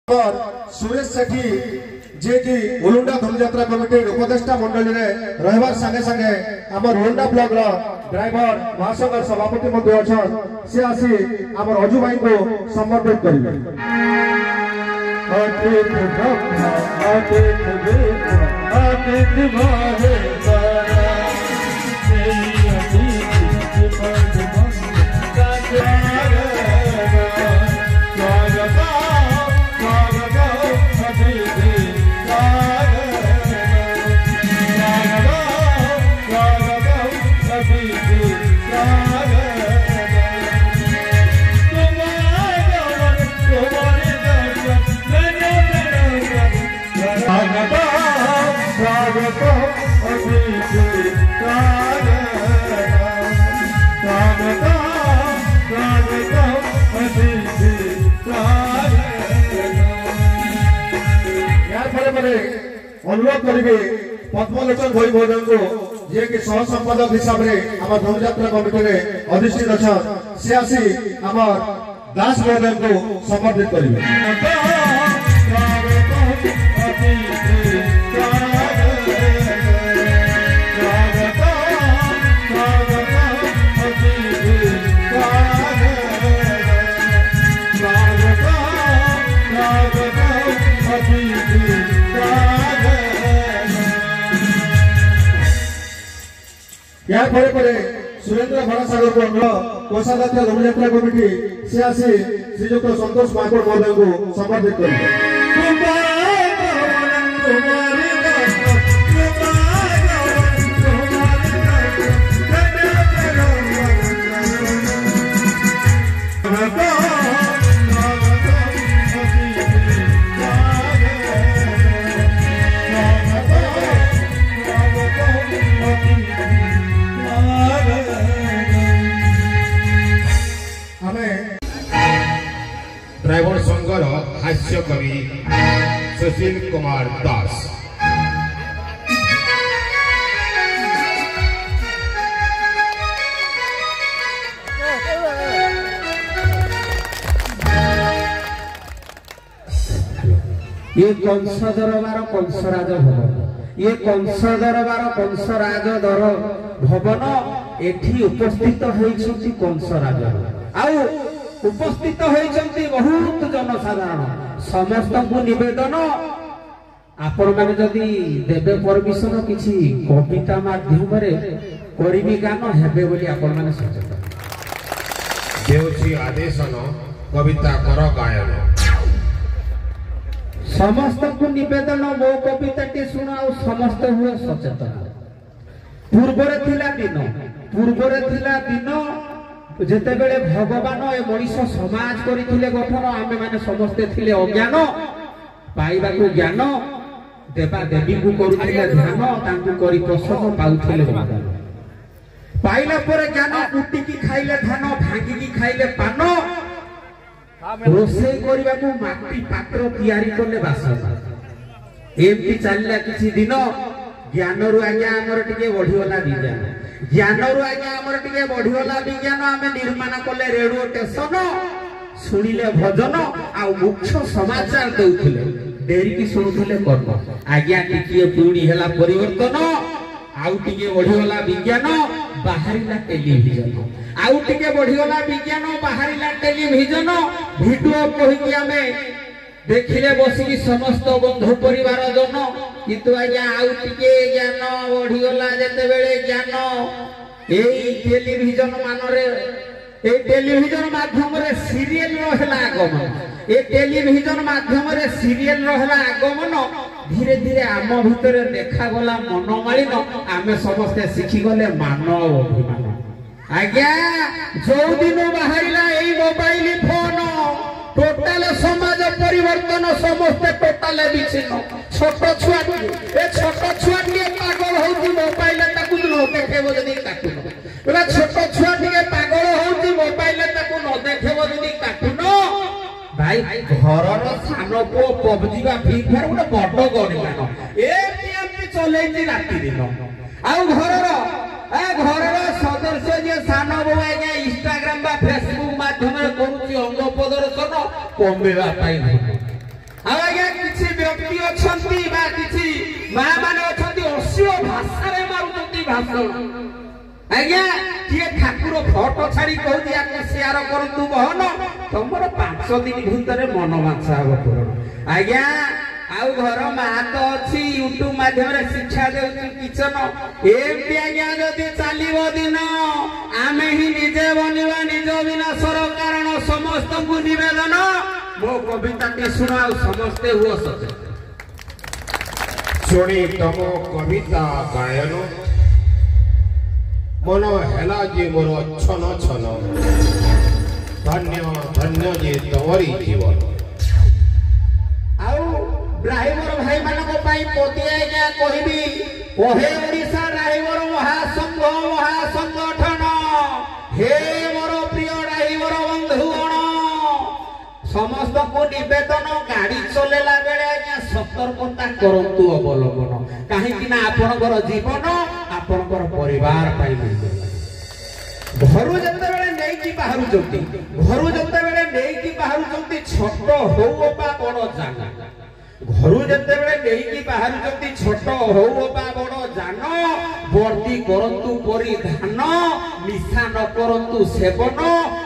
सुरेश सेठी जे कि उलुंडा धनुयात्रा कमिटी उपदेष्टा मंडली रे रहबार संगे संगे हमर उलुंडा ब्लॉक रो ड्राइवर महासंघ सभापति मध्ये अछन से आसी हमर अजू भाई को समर्पित करिवे। अनुरोध करेंगे पद्मलोचन भाई महोदय को जे कि सह संपादक हिसाब से आम धनुयात्रा कमिटी में अधिष्ठित अच्छा से आसी आम दास महोदय को समर्पित करेंगे। या परे परे सुरेंद्र भरासागर को कोषाध्यक्ष धनुयात्रा कमिटी से आसी श्रीजुक्त संतोष महाकुड़ महोदय को समर्पित करेंगे। ड्राइवर संघर हास्य कवि सुशील कुमार दास ये कंस दरबार कंसराज भवन ये कंस दरबार कंसराज दर भवन एठी उपस्थित होइछथि कंसराज आउ उपस्थित होइछथि बहुत जनसाधारण समस्त को निवेदन आपण माने जदि देबे परमिशन किछि कविता माध्यम रे करिबी गान हेबे बोली आपण माने सचेतन देउछि आदेशन कविता कर गायन समस्त को निवेदन मो कविता टी सुनाओ समस्त हुए सचेतन पूर्वरे थिला दिन जेते बेले भगवान ए मनीष समाज करिथिले गठन आमे माने समस्त थिले अज्ञान पाइबा को ज्ञान देवा देवी को करुथिले ध्यान तांकु करी प्रसन्न पाउथिले पाइला पर ज्ञान कुटी की खाइले धान भांगी की खाइले पान रोसे करिबा को माटी पात्र तयारी करले बासन एमती चलला किछि दिन ज्ञान रु आज्ञा हमर टिके बढ़िवला विज्ञान ज्ञान रु आज्ञा हमर टिके बढ़िवला विज्ञान आमे निर्माण करले रेडियो स्टेशन सुनिले भजन आ मुख्य समाचार देउथिले डेरी की सुनुथिले कर्म आज्ञा टिके पुणी हेला परिवर्तन आउ टिके बढ़िवला विज्ञान बाहरिला टेलीविजन आउ टिके बढ़िवला विज्ञान बाहरिला टेलीविजन वीडियो कहि कि आमे देखिले बसिकी समस्त बंधु परिवार जन किंतु आज्ञा आउ टिके ज्ञान बढ़िगला जेते बेले ज्ञान एई टेलीविजन मानरे ए टेलीविजन माध्यम रे सीरियल रहला आगमन ए टेलीविजन माध्यम रे सीरियल रहला आगमन धीरे धीरे आम भितरे देखा गला मनमालिन आमे समस्त सिखि गले मानव अभिमान आज्ञा जो दिन बाहरिला एई मोबाइल फोन टोटाल समाज परिवर्तन समस्त टोटाल विच्छिन्न छोट छुआ ए छोट छुआ के पागल होती मोबाइल ताकू न देखेबो जदी काटुन एला छोट छुआ के पागल होती मोबाइल ताकू न देखेबो जदी काटुन भाई घरर सानो को पबजी बा फ्री फायर उडे बड गडिलानो एमती चलेई राती दिन आउ घरर सदस्य जे सानो बो आज्ञा इंस्टाग्राम बा फेसबुक माध्यम रे करूची अंग प्रदर्शन कमेवा पाई व्यक्ति अछंती बा किछि मां माने अछंती असियो भाषा रे मारुचंती भाषण आज्ञा किए ठाकुर फोटो छाड़ी कहू दिया के शेयर करतु बहन तमर 5 दिन भितर मन माछा हो पूर्ण आज्ञा आउ घर मां तो अछि यूट्यूब माध्यम रे शिक्षा देउछि किचन एमती आज्ञा जदि चालिबो दिन आमे ही निजे बनिबा निज विनाशर कारण समस्त को निवेदन मो कविता के सुनाओ समस्ते हुओ सचेत शुणी तम कविता गायन मन हेला जे मोर छन छन धन्य धन्य जे तोरी जीवन आउ ड्राइवर भाई मानक पाई पोती आज्ञा कहबी ओहे ओडिशा ड्राइवर महासंगठन हे मोर प्रिय ड्राइवर बंधुगण समस्त को निवेदन गाड़ी चलेला बेले आज्ञा सतर्कता करंतु अवलंबन काहे कि ना आपनकर जीवन आपनकर परिवार पाई घरु जते बेले नै कि बाहरु जति घरु जते बेले नै कि बाहरु जति छोट होउ बा बड़ जाना घरु जते बेले नै कि बाहरु जति छोट होउ बा बड़ जान वर्दी करंतु परिधान निशा न करंतु सेवन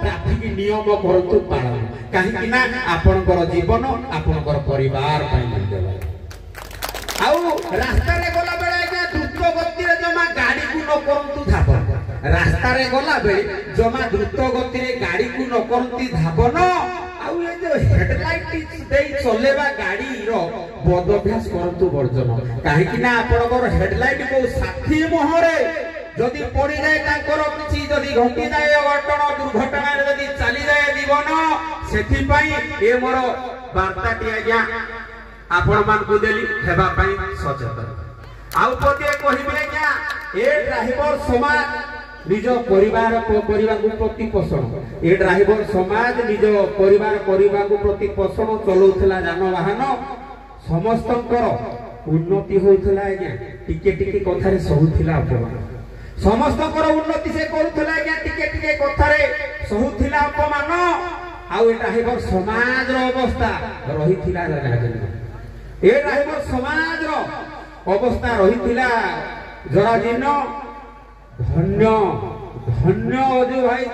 ट्रैफिक नियम करंतु पालन काहे कि ना आपनकर जीवन आपनकर परिवार पाई मिलदेला आउ रास्ता रे गला बेले आज्ञा द्रुत गति रे जमा गाड़ी को न करंतु धावन रास्ता रे गला बेले जमा द्रुत गति रे गाड़ी को न करंती धावन आउ ए जो हेडलाइट देई चलेबा गाड़ी रो बद अभ्यास करंतु वर्जन काहे कि ना आपनकर हेडलाइट को साथी मोहरे जदि पड़ी जाए ताकर किछि जदि घटी जाए अघटन दुर्घटना रे जदि चली जाए जीवन सेथि पई ए मोर वार्ताटी आज्ञा आपण मान को देली हेबा पई सचेतन आउ पते कहिबे आज्ञा ए ड्राइवर समाज निज परिवार को प्रतिपोषण ए ड्राइवर समाज निज परिवार को प्रतिपोषण चलौथला जानवाहन समस्तंकर उन्नति होइथला आज्ञा टिके टिके कथारे सहुथिला अपमान समस्तंकर उन्नति से करूथला आज्ञा टिके टिके कथारे सहुथिला अपमान आउ ए ड्राइवर समाज रो अवस्था रहिथिला जराजीर्ण ए ड्राइवर समाज रो अवस्था रहिथिला जराजीर्ण धन्य धन्य अजू भाई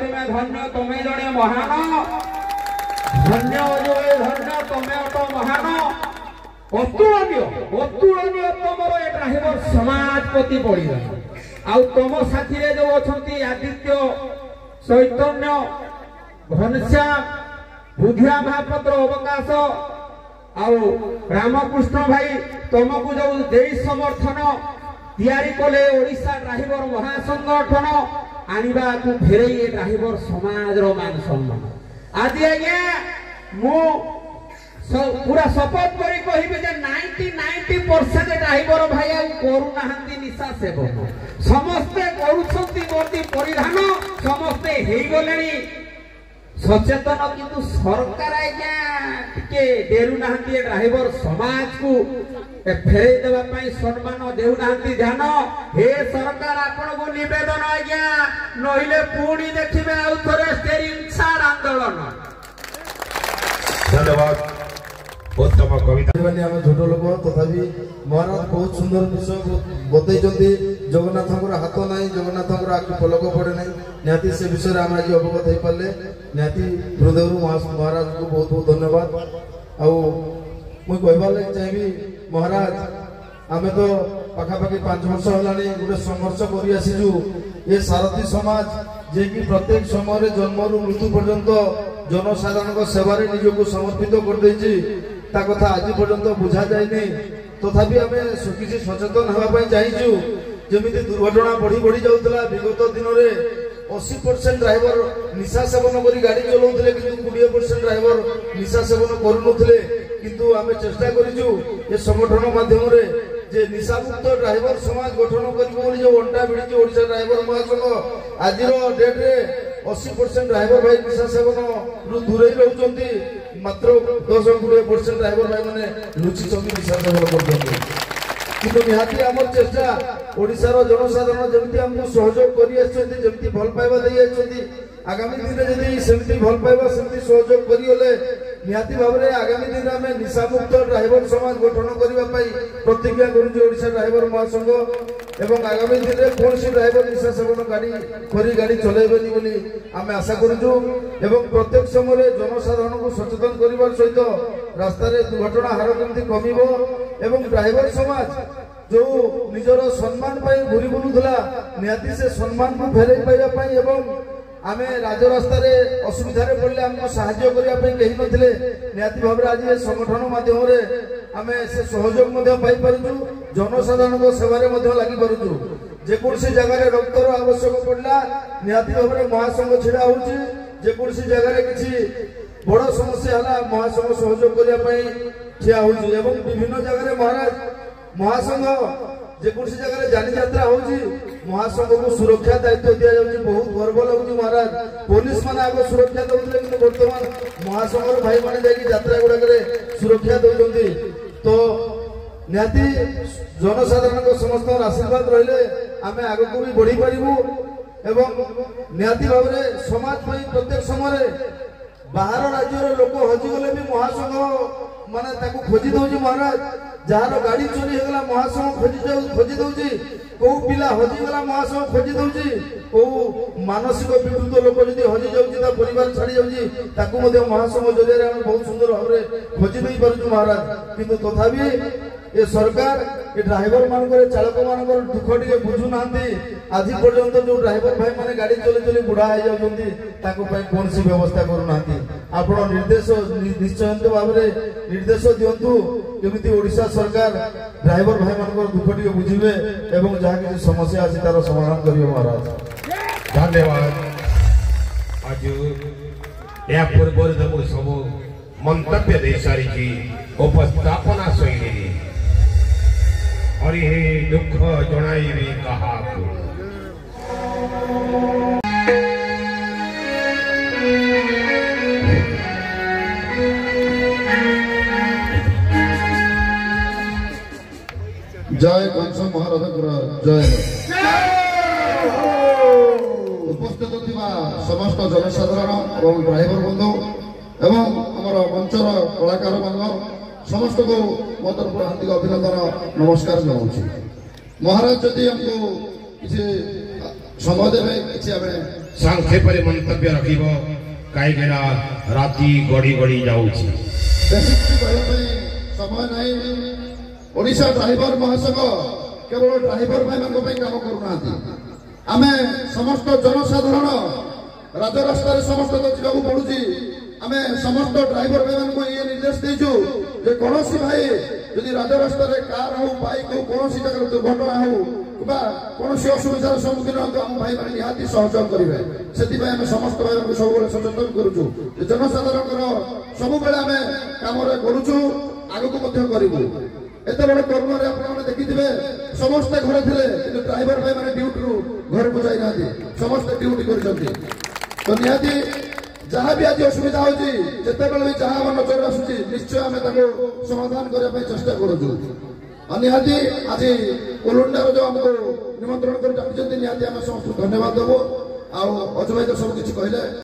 तुम्हें जड़े महान धन्य अजू भाई धन्य तुम्हें तो महान अतुलनीय तुमर ए ड्राइवर समाज प्रति बढ़ीगला आउ तुम साथी रे जो अछंती आदित्य चैतन्य घनश्याम बुधिया महापात्र अवकाश आउ रामकृष्ण भाई तुमको जो देई समर्थन तैयारी कले ओडिशा ड्राइवर महासंगठन आनिबा को फेरई ए ड्राइवर समाज रो मान सम्मान आदि आज्ञा मु पूरा शपथ करी कहिबे जे 90% ड्राइवर भाई आ करू नाहंती निशा सेवन समस्ते करूछंती वर्दी परिधान समस्ते हेई गलेनी सचेतन किंतु सरकार आज्ञा टिके डेरु नाहंती ड्राइवर समाज को फेरे देवा पई सम्मान देउ नाहंती ध्यान हे सरकार आपण को निवेदन आज्ञा नहिले पूरी देखिबे आउ थरे स्टेरिंग छाड़ आंदोलन धन्यवाद उत्तम कविता हम छोट लोक तथापि महाराज बहुत सुंदर विषय बतई जगन्नाथ हाथ ना जगन्नाथ आखि पलक पड़े ना निहाती से विषय आम आज अवगत हो पारे निहाती हृदय महाराज को बहुत बहुत धन्यवाद आईबार लगे चाहिए महाराज आम तो पाखापाखि 5 वर्ष है गोटे संघर्ष कर आसीचु ये सारथी समाज जे कि प्रत्येक समय जन्म मृत्यु पर्यंत जनसाधारण सेवारे निजक समर्पित कर कथा आज पर्यंत बुझा जाए तथापि आम किसी सचेतन होगापी चाहूँ जमी दुर्घटना बढ़ी बढ़ी जाऊला विगत दिन में 80% ड्राइवर निशा सेवन कर गाड़ी चलाऊे कि 20% ड्राइवर निशा सेवन करूनुले किंतु आम चेष्टा करूँ ये संगठन माध्यम जे निशामुक्त ड्राइवर समाज गठन कर जो अंटा भिड़ी ओडिशा ड्राइवर महासंघ आज डेट रे 80% ड्राइवर भाई निशा सेवन रु दूरे रहउचंती मात्र 10-20% ड्राइवर भाई माने लुचि चंदी निशा सेवन करछंती किंतु निहाती हमर चेष्टा ओडिशा रो जनसाधारण जेमति हमको सहयोग करि आछंती जेमति भल पाइबा देई आछंती आगामी दिन रे जदी सेमति भल पाइबा सेमति सहयोग करि होले निहाती भाव में आगामी दिन में निशामुक्त ड्राइवर समाज गठन करने प्रतिज्ञा करुचे ओडिशा ड्राइवर महासंघ एवं आगामी दिन में कौन सी ड्राइवर निशा सेवन गाड़ी चलेबेनी बोली आम आशा करुचु एवं प्रत्येक समय जनसाधारण को सचेतन करने सहित रास्ता दुर्घटना हार केमती कमिबो एवं ड्राइवर समाज जो निजर सम्मान घूरी बुलूला निहाती से सम्मान को फेर पाइबा एवं आमे राजरास्ता असुविधा पड़े आमको साहाय्य करने कहीं नथिले निहाती भाव में आज संगठन माध्यम आमे से सहयोग पाई पारुछु जनसाधारण सेवारे लगी पारुछु जेकोसी जगह रक्तर आवश्यक पड़ला निहाती भाव में महासंघ छिड़ा होउछि जेकोसी जगह किसी बड़ समस्या है महासंघ सहयोग करने ठिया होउछि एवं विभिन्न जगह महासंघ जेकोसी जगह जानी यात्रा होउछि महासंघ को सुरक्षा दायित्व दिया जाउछि बहुत गर्व लगुछि महाराज पुलिस माने आगो सुरक्षा दउଥିଲେ किंतु वर्तमान महासंघर भाई माने जाकी यात्रा गुडा सुरक्षा दउछन्ती तो निहाती जनसाधारण को समस्त आशीर्वाद रहिले आमे आगो को भी बढ़ी पारिबु एवं निहाती भाव में समाज में प्रत्येक समय बाहर राज्यर लोक हजिगले भी महासंघ माने ताको खोजी दउछि महाराज जार गाड़ी चोरी होगला महासंघ खोजी दउछि को पिला हजिगला महासंघ खोजी दउछि को मानसिक विकृत लोक जदि हजि जाउछि ता परिवार छाड़ी जाउछि ताको मध्ये महासंघ जरिया हम बहुत सुंदर भाव में खोजी दई पारुछु महाराज किंतु तथापि ये सरकार ये ड्राइवर मानकर चालक मानकर दुख टे बुझु ना आज पर्यंत जो ड्राइवर भाई माने गाड़ी चले चले बुढ़ा हो जाउछन्ती ताको पई कौन सी व्यवस्था करू नांती आपण निर्देश निश्चय भाव में निर्देश दियंतु केमिति ओडिशा सरकार ड्राइवर भाई मानकर दुख टे बुझिबे एवं जहा कि समस्या अछि तार समाधान करियो महाराज धन्यवाद आज या पूर्व सब मंतव्य दे सारी उपस्थापना शैली और ये दुख जनाइबी कहा जय कंस महाराज जय उपस्थित समस्त जनसाधारण और ड्राइवर बंधु एवं आमर मंचर कलाकार बंधु समस्त को मो तरफ हार्दिक अभिनंदन नमस्कार जनाऊँ महाराज जदि हमको किसी समय देवे किसी आम संक्षेप मंतव्य रखिब कहीं राति गड़ी गड़ी जाऊँगी बेसी किसी समय नहीं ओडिशा ड्राइवर महासंघ केवल ड्राइवर भाई काम करूना आम समस्त जनसाधारण राजरास्ता समस्त जावाक पड़ुची आम समस्त ड्राइवर भाई को ये निर्देश देचु जे कौन भाई यदि राजरास्ता कार हो बाइक हो कौन जगह दुर्घटना हो कौन असुविधार सम्मुखीन हम भाई मैंने निहाती सहयोग करेंगे से समस्त भाई को सब सचेतन करुचु जनसाधारण सब आम कम करुचु आगक करूँ एत बड़ कर्म आपने देखिए समस्ते घरे थे ड्राइवर भाई मैंने ड्यूटी घर को जाना समस्ते ड्यूटी कर तो निहाती जहाँ भी आज असुविधा होती जिते भी जहाँ आम नजर आसूँ निश्चय आम समाधान करने चेष्टा करूँ निहाती आज ओलुंडार जो आमको निमंत्रण कर निहाती आम समस्त धन्यवाद देव आज भाई तो सब किसी कहले।